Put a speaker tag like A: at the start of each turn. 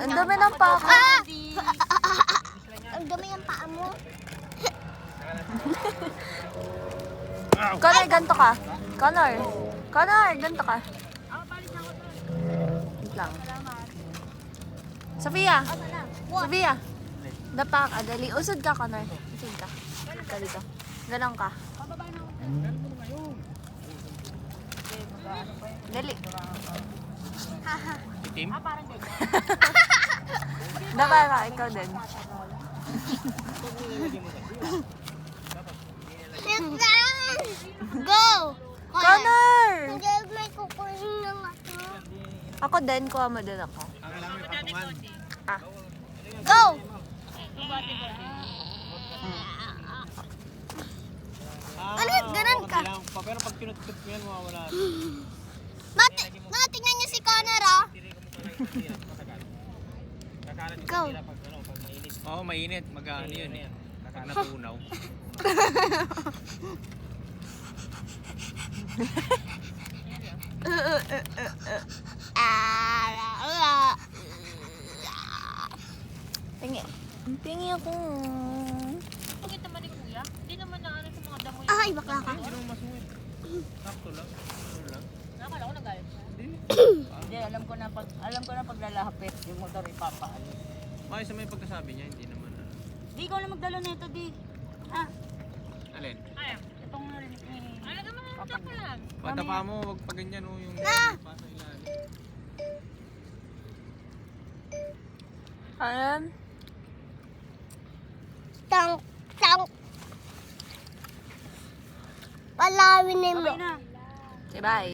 A: Ang dami ng pako.
B: Ang dami ng paa mo.
A: Connor, ganito ka. Connor, ganito ka. Wait lang. Sophia! Sophia! Dapa ka, dali. Usod ka, Connor. Usod ka. Usod ka dito. Galang ka. Dali.
C: Itim?
A: Dapa ka, ikaw din.
B: Go!
A: Connor!
B: Hindi may kukunin ng ako.
A: Ako din, kuha mo din ako. Ah.
B: Go! Ano yun? Ganun ka?
C: Pero pag kinut-kut mo yan, mawawala.
B: Tingnan niyo si Connor, ah. Go.
C: Oo, mainit. Mag-ano yun eh. Pag natunaw.
A: Tingi. Tingi ako.
D: Bakit naman ni Kuya? Hindi naman na ano sa mga damo yun.
B: Ay, bakla ka.
C: Hindi naman masungit. Sakto lang. Ano lang.
D: Nakakala ko nagalit siya.
E: Hindi, alam ko na paglalapit yung motor ipapaalis.
C: Bakit sa may pagkasabi niya, hindi naman ano.
E: Di ko na magdala nito, di. Ah,
C: Alin?
D: Ay,
E: itong narinig ni...
D: ano naman ang joke lang.
C: Patapa mo, wag pa ganyan o yung pa sa ilalim.
A: Ayan.
B: Tang. Palawin mo.
E: Okay na.
A: Okay, bye.